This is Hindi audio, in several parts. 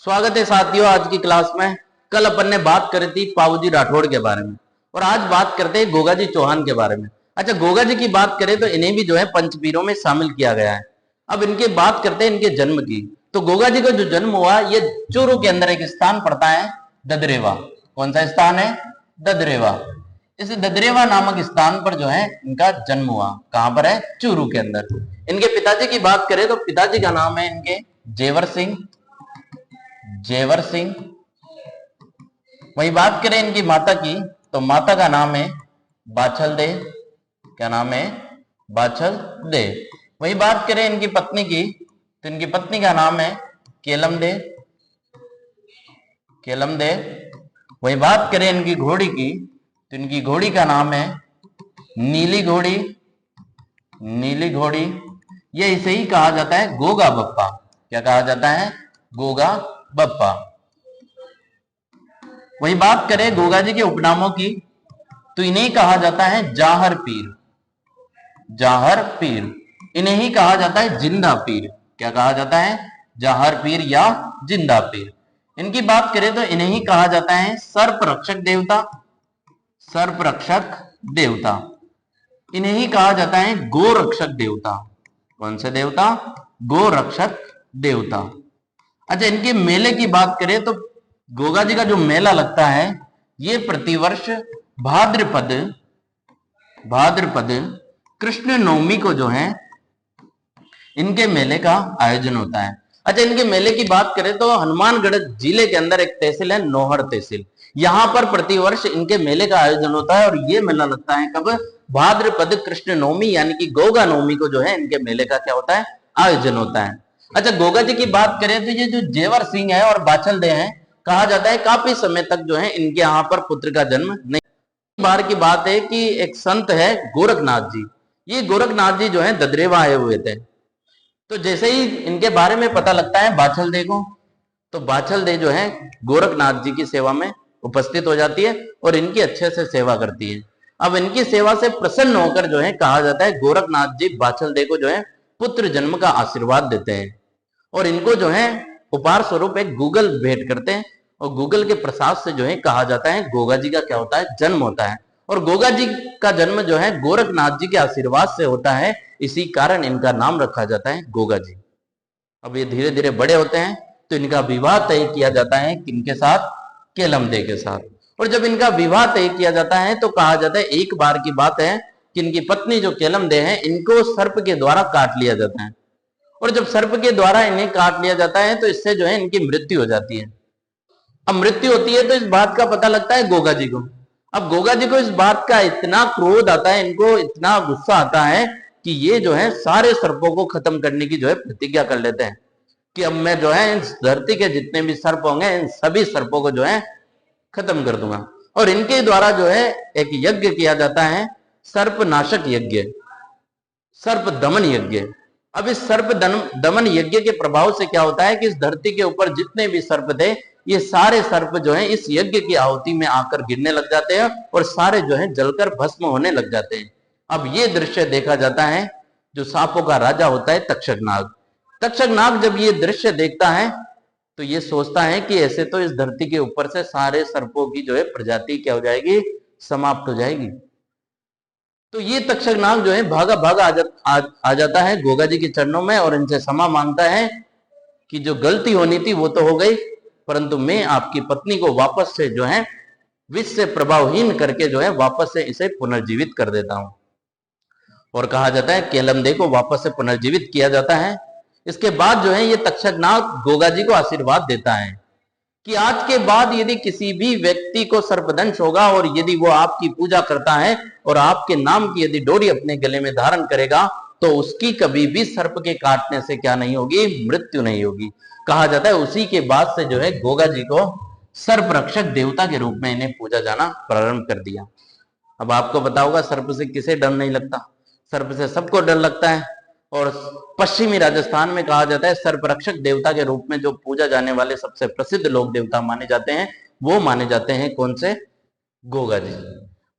स्वागत है साथियों आज की क्लास में। कल अपन ने बात करी थी पाऊजी राठौड़ के बारे में और आज बात करते हैं गोगा जी चौहान के बारे में। अच्छा, गोगा जी की बात करें तो इन्हें भी जो है पंचवीरों में शामिल किया गया है। अब इनकी बात करते हैं इनके जन्म की। तो गोगा जी का जो जन्म हुआ ये चूरू के अंदर एक स्थान पड़ता है ददरेवा। कौन सा स्थान है? ददरेवा। इस ददरेवा नामक स्थान पर जो है इनका जन्म हुआ। कहां पर है? चूरू के अंदर। इनके पिताजी की बात करें तो पिताजी का नाम है इनके जेवर सिंह। जेवर सिंह। वही बात करें इनकी माता की तो माता का नाम है बाछल दे। क्या नाम है? बाछल दे। वही बात करें इनकी पत्नी की तो इनकी पत्नी का नाम है केलम दे। केलम दे। वही बात करें इनकी घोड़ी की तो इनकी घोड़ी का नाम है नीली घोड़ी। नीली घोड़ी। ये इसे ही कहा जाता है गोगा बप्पा। क्या कहा जाता है? गोगा बप्पा। वही बात करें गोगा जी के उपनामों की तो इन्हें कहा जाता है जाहर पीर। जाहर पीर। इन्हें ही कहा जाता है जिंदा पीर। क्या कहा जाता है? जाहर पीर या जिंदा पीर। इनकी बात करें तो इन्हें ही कहा जाता है सर्प रक्षक देवता। सर्प रक्षक देवता। इन्हें ही कहा जाता है गो रक्षक देवता। कौन से देवता? गो रक्षक देवता। अच्छा, इनके मेले की बात करें तो गोगा जी का जो मेला लगता है ये प्रतिवर्ष भाद्रपद कृष्ण नवमी को जो है इनके मेले का आयोजन होता है। अच्छा, इनके मेले की बात करें तो हनुमानगढ़ जिले के अंदर एक तहसील है नौहर तहसील। यहां पर प्रतिवर्ष इनके मेले का आयोजन होता है और ये मेला लगता है कब? भाद्रपद कृष्ण नवमी यानी कि गोगा नवमी को जो है इनके मेले का क्या होता है? आयोजन होता है। अच्छा, गोगा जी की बात करें तो ये जो जेवर सिंह है और बाछल दे हैं, कहा जाता है काफी समय तक जो है इनके यहाँ पर पुत्र का जन्म नहीं। बार की बात है कि एक संत है गोरखनाथ जी। ये गोरखनाथ जी जो है ददरेवा आए हुए थे। तो जैसे ही इनके बारे में पता लगता है बाछल दे को, तो बाछल दे जो है गोरखनाथ जी की सेवा में उपस्थित हो जाती है और इनकी अच्छे से सेवा करती है। अब इनकी सेवा से प्रसन्न होकर जो है कहा जाता है गोरखनाथ जी बाछल दे को जो है पुत्र जन्म का आशीर्वाद देते हैं और इनको जो है उपहार स्वरूप एक गूगल भेंट करते हैं और गूगल के प्रसाद से जो है कहा जाता है गोगा जी का क्या होता है? जन्म होता है। और गोगा जी का जन्म जो है गोरखनाथ जी के आशीर्वाद से होता है, इसी कारण इनका नाम रखा जाता है गोगा जी। अब ये धीरे धीरे बड़े होते हैं तो इनका विवाह तय किया जाता है किनके साथ? केलम दे के साथ। और जब इनका विवाह तय किया जाता है तो कहा जाता है एक बार की बात है कि इनकी पत्नी जो केलम दे है इनको सर्प के द्वारा काट लिया जाता है और जब सर्प के द्वारा इन्हें काट लिया जाता है तो इससे जो है इनकी मृत्यु हो जाती है। अब मृत्यु होती है तो इस बात का पता लगता है गोगा जी को। अब गोगा जी को इस बात का इतना क्रोध आता है, इनको इतना गुस्सा आता है कि ये जो है सारे सर्पों को खत्म करने की जो है प्रतिज्ञा कर लेते हैं कि अब मैं जो है इस धरती के जितने भी सर्प होंगे इन सभी सर्पों को जो है खत्म कर दूंगा। और इनके द्वारा जो है एक यज्ञ किया जाता है सर्प नाशक यज्ञ, सर्प दमन यज्ञ। अब इस सर्प दमन यज्ञ के प्रभाव से क्या होता है कि इस धरती के ऊपर जितने भी सर्प थे ये सारे सर्प जो है इस यज्ञ की आहुति में आकर गिरने लग जाते हैं और सारे जो है जलकर भस्म होने लग जाते हैं। अब ये दृश्य देखा जाता है जो सांपों का राजा होता है तक्षक नाग। तक्षक नाग जब ये दृश्य देखता है तो ये सोचता है कि ऐसे तो इस धरती के ऊपर से सारे सर्पों की जो है प्रजाति क्या हो जाएगी? समाप्त हो जाएगी। तो ये तक्षक नाग जो है भागा भागा आ जाता है गोगा जी के चरणों में और इनसे क्षमा मांगता है कि जो गलती होनी थी वो तो हो गई, परंतु मैं आपकी पत्नी को वापस से जो है विष से प्रभावहीन करके जो है वापस से इसे पुनर्जीवित कर देता हूं। और कहा जाता है केलमदे को वापस से पुनर्जीवित किया जाता है। इसके बाद जो है ये तक्षक नाग गोगा जी को आशीर्वाद देता है कि आज के बाद यदि किसी भी व्यक्ति को सर्पदंश होगा और यदि वो आपकी पूजा करता है और आपके नाम की यदि डोरी अपने गले में धारण करेगा तो उसकी कभी भी सर्प के काटने से क्या नहीं होगी? मृत्यु नहीं होगी। कहा जाता है उसी के बाद से जो है गोगा जी को सर्प रक्षक देवता के रूप में इन्हें पूजा जाना प्रारंभ कर दिया। अब आपको पता होगा सर्प से किसे डर नहीं लगता? सर्प से सबको डर लगता है। और पश्चिमी राजस्थान में कहा जाता है सर्प रक्षक देवता के रूप में जो पूजा जाने वाले सबसे प्रसिद्ध लोक देवता माने जाते हैं वो माने जाते हैं कौन से? गोगा जी।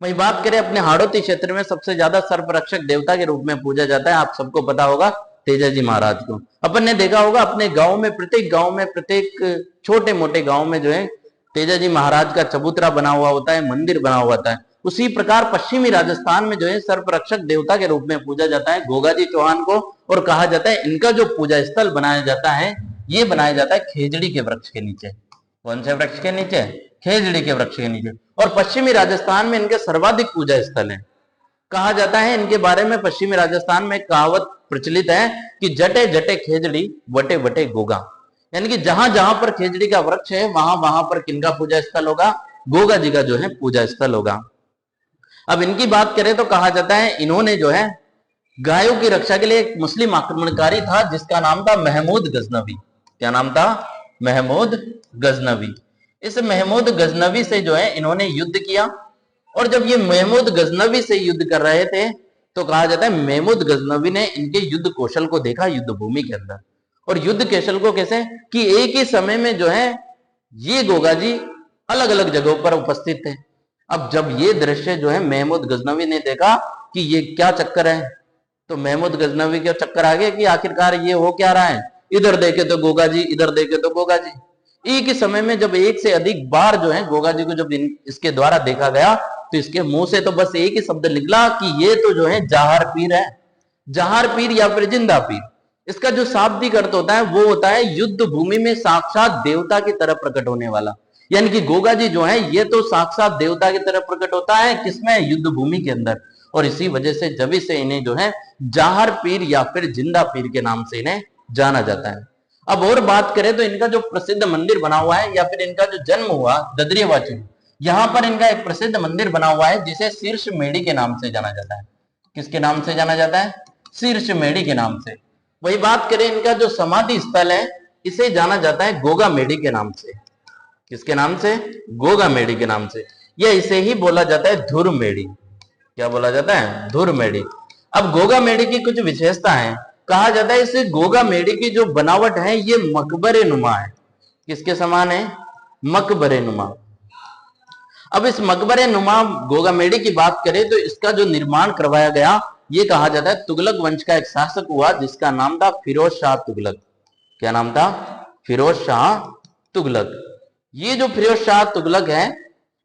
वही बात करें अपने हाड़ौती क्षेत्र में सबसे ज्यादा सर्प रक्षक देवता के रूप में पूजा जाता है, आप सबको पता होगा तेजाजी महाराज को। अपन ने देखा होगा अपने गांव में, प्रत्येक छोटे मोटे गांव में जो है तेजाजी महाराज का चबूतरा बना हुआ होता है, मंदिर बना हुआ होता है। उसी प्रकार पश्चिमी राजस्थान में जो है सर्परक्षक देवता के रूप में पूजा जाता है गोगाजी चौहान को, और कहा जाता है इनका जो पूजा स्थल बनाया जाता है ये बनाया जाता है खेजड़ी के वृक्ष के नीचे। कौन से वृक्ष के नीचे? खेजड़ी के वृक्ष के नीचे। और पश्चिमी राजस्थान में इनके सर्वाधिक पूजा स्थल है। कहा जाता है इनके बारे में, पश्चिमी राजस्थान में कहावत प्रचलित है कि जटे जटे खेजड़ी वटे वटे गोगा, यानी कि जहां जहां पर खेजड़ी का वृक्ष है वहां वहां पर किनका पूजा स्थल होगा? गोगा जी का जो है पूजा स्थल होगा। अब इनकी बात करें तो कहा जाता है इन्होंने जो है गायों की रक्षा के लिए एक मुस्लिम आक्रमणकारी था जिसका नाम था महमूद गजनवी। क्या नाम था? महमूद गजनवी। इस महमूद गजनवी से जो है इन्होंने युद्ध किया, और जब ये महमूद गजनवी से युद्ध कर रहे थे तो कहा जाता है महमूद गजनवी ने इनके युद्ध कौशल को देखा युद्ध भूमि के अंदर। और युद्ध कौशल को कैसे कि एक ही समय में जो है ये गोगा जी अलग अलग जगहों पर उपस्थित थे। अब जब ये दृश्य जो है महमूद गजनवी ने देखा कि ये क्या चक्कर है, तो महमूद गजनवी के चक्कर आ गया कि आखिरकार ये हो क्या रहा है, इधर देखे तो गोगा जी, इधर देखे तो गोगा जी। एक ही समय में जब एक से अधिक बार जो है गोगा जी को जब इसके द्वारा देखा गया तो इसके मुंह से तो बस एक ही शब्द निकला कि ये तो जो है जहार पीर है, जहार पीर या फिर जिंदा पीर। इसका जो शाब्दिक अर्थ होता है वो होता है युद्ध भूमि में साक्षात देवता की तरह प्रकट होने वाला। यानी कि गोगा जी जो है ये तो साक्षात देवता की तरह प्रकट होता है किसमें? युद्ध भूमि के अंदर। और इसी वजह से जब से इन्हें जो है जहार पीर या फिर जिंदा पीर के नाम से इन्हें जाना जाता है। अब और बात करें तो इनका जो प्रसिद्ध मंदिर बना हुआ है या फिर इनका जो जन्म हुआ ददरियावाची, यहाँ पर इनका एक प्रसिद्ध मंदिर बना हुआ है जिसे शीर्ष मेढ़ी के नाम से जाना जाता है। किसके नाम से जाना जाता है? शीर्ष मेढ़ी के नाम से। वही बात करें इनका जो समाधि स्थल है इसे जाना जाता है गोगा मेढ़ी के नाम से। किसके नाम से? गोगा मेढ़ी के नाम से। यह इसे ही बोला जाता है धुर मेढ़ी। क्या बोला जाता है? धुर मेढ़ी। अब गोगा मेढ़ी की कुछ विशेषता है। कहा जाता है इस गोगा मेढ़ी की जो बनावट है ये मकबरे नुमा है। किसके समान है? मकबरे नुमा। अब इस मकबरे नुमा गोगा मेढ़ी की बात करें तो इसका जो निर्माण करवाया गया ये कहा जाता है तुगलक वंश का एक शासक हुआ जिसका नाम था फिरोज शाह तुगलक। क्या नाम था? फिरोज शाह तुगलक। ये जो फिरोज शाह तुगलक है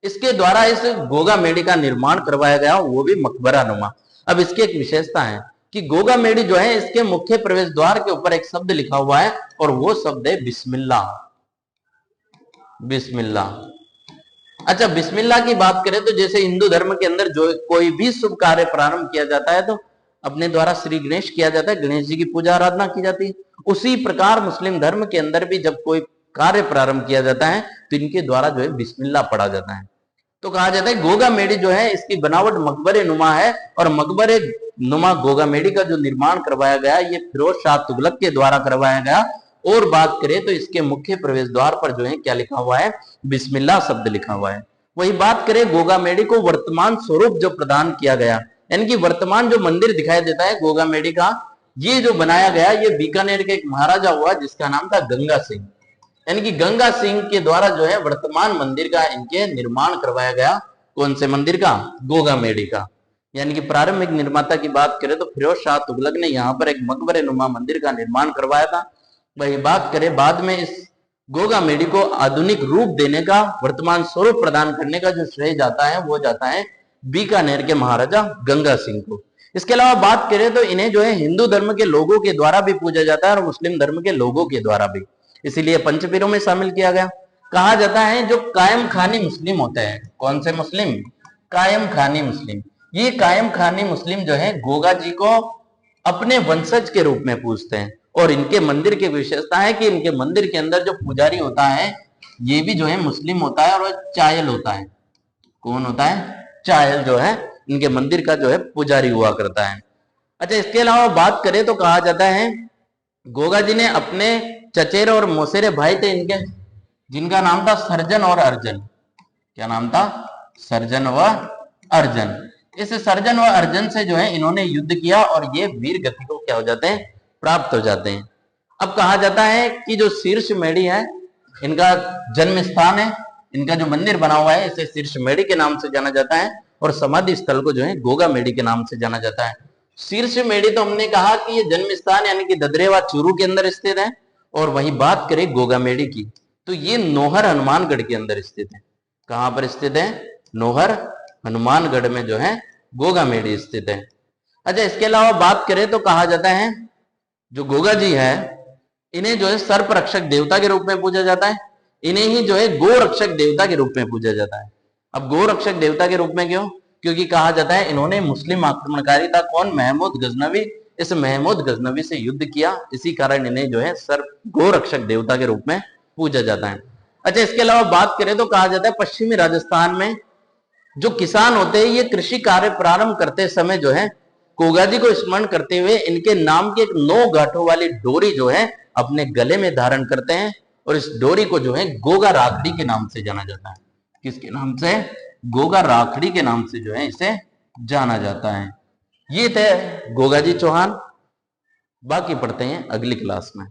इसके द्वारा इस गोगा मेढ़ी का निर्माण करवाया गया, वो भी मकबरा नुमा। अब इसकी एक विशेषता है कि गोगा मेढ़ी जो है इसके मुख्य प्रवेश द्वार के ऊपर एक शब्द लिखा हुआ है और वो शब्द है बिस्मिल्लाह। बिस्मिल्लाह। अच्छा, बिस्मिल्लाह की बात करें तो जैसे हिंदू धर्म के अंदर जो कोई भी शुभ कार्य प्रारंभ किया जाता है तो अपने द्वारा श्री गणेश किया जाता है, गणेश जी की पूजा आराधना की जाती है। उसी प्रकार मुस्लिम धर्म के अंदर भी जब कोई कार्य प्रारंभ किया जाता है तो इनके द्वारा जो है बिस्मिल्लाह पढ़ा जाता है। तो कहा जाता है गोगा मेढ़ी जो है इसकी बनावट मकबरे नुमा है और मकबरे नुमा गोगा मेढ़ी का जो निर्माण करवाया गया ये फिरोज शाह तुगलक के द्वारा करवाया गया। और बात करें तो इसके मुख्य प्रवेश द्वार पर जो है क्या लिखा हुआ है? बिस्मिल्लाह शब्द लिखा हुआ है। वही बात करें गोगा मेढ़ी को वर्तमान स्वरूप जो प्रदान किया गया, यानी कि वर्तमान जो मंदिर दिखाई देता है गोगा मेढ़ी का, ये जो बनाया गया ये बीकानेर के एक महाराजा हुआ जिसका नाम था गंगा सिंह। यानी कि गंगा सिंह के द्वारा जो है वर्तमान मंदिर का इनके निर्माण करवाया गया। कौन से मंदिर का? गोगा मेढ़ी का। यानी कि प्रारंभिक निर्माता की बात करें तो फिरोज शाह तुगलक ने यहाँ पर एक मकबरे नुमा मंदिर का निर्माण करवाया था। वही बात करें बाद में इस गोगा मेढ़ी को आधुनिक रूप देने का, वर्तमान स्वरूप प्रदान करने का जो श्रेय जाता है वो जाता है बीकानेर के महाराजा गंगा सिंह को। इसके अलावा बात करें तो इन्हें जो है हिंदू धर्म के लोगों के द्वारा भी पूजा जाता है और मुस्लिम धर्म के लोगों के द्वारा भी, इसीलिए पंचपीरों में शामिल किया गया। कहा जाता है जो कायम खानी मुस्लिम होते हैं, कौन से मुस्लिम? कायम खानी मुस्लिम। ये कायम खानी मुस्लिम जो है गोगा जी को अपने वंशज के रूप में पूजते हैं और इनके मंदिर की विशेषता है कि इनके मंदिर के अंदर जो पुजारी होता है ये भी जो है मुस्लिम होता है और चायल होता है। कौन होता है? चायल जो है इनके मंदिर का जो है पुजारी हुआ करता है। अच्छा, इसके अलावा बात करें तो कहा जाता है गोगा जी ने अपने चचेरे और मौसेरे भाई थे इनके, जिनका नाम था सर्जन और अर्जन। क्या नाम था? सर्जन व अर्जन। इस सर्जन व अर्जन से जो है इन्होंने युद्ध किया और ये वीर गति को क्या हो जाते हैं? प्राप्त हो जाते हैं। अब कहा जाता है कि जो शीर्ष मेढ़ी है इनका जन्म स्थान है, इनका जो मंदिर बना हुआ है इसे शीर्ष मेढ़ी के नाम से जाना जाता है और समाधि स्थल को जो है गोगा मेढ़ी के नाम से जाना जाता है। शीर्ष मेड़ी तो हमने कहा कि ये जन्म स्थान यानी कि ददरेवा चूरू के अंदर स्थित है। और वही बात करें गोगा मेड़ी की, तो ये नोहर हनुमानगढ़ के अंदर स्थित है। कहां पर स्थित है? नोहर हनुमानगढ़ में जो है गोगा मेड़ी स्थित है। अच्छा, इसके अलावा बात करें तो कहा जाता है जो गोगा जी है इन्हें जो है सर्प रक्षक देवता के रूप में पूजा जाता है। इन्हें ही जो है गो रक्षक देवता के रूप में पूजा जाता है। अब गो रक्षक देवता के रूप में क्यों? क्योंकि कहा जाता है इन्होंने मुस्लिम आक्रमणकारी था कौन? महमूद गजनवी। इस महमूद गजनवी से युद्ध किया, इसी कारण इन्हें जो है सर्प गो रक्षक देवता के रूप में पूजा जाता है। अच्छा, इसके अलावा बात करें तो कहा जाता है पश्चिमी राजस्थान में जो किसान होते हैं ये कृषि कार्य प्रारंभ करते समय जो है गोगा जी को स्मरण करते हुए इनके नाम की एक 9 गांठों वाली डोरी जो है अपने गले में धारण करते हैं। और इस डोरी को जो है गोगा राखड़ी के नाम से जाना जाता है। किसके नाम से? गोगा राखड़ी के नाम से जो है इसे जाना जाता है। ये थे गोगा जी चौहान। बाकी पढ़ते हैं अगली क्लास में।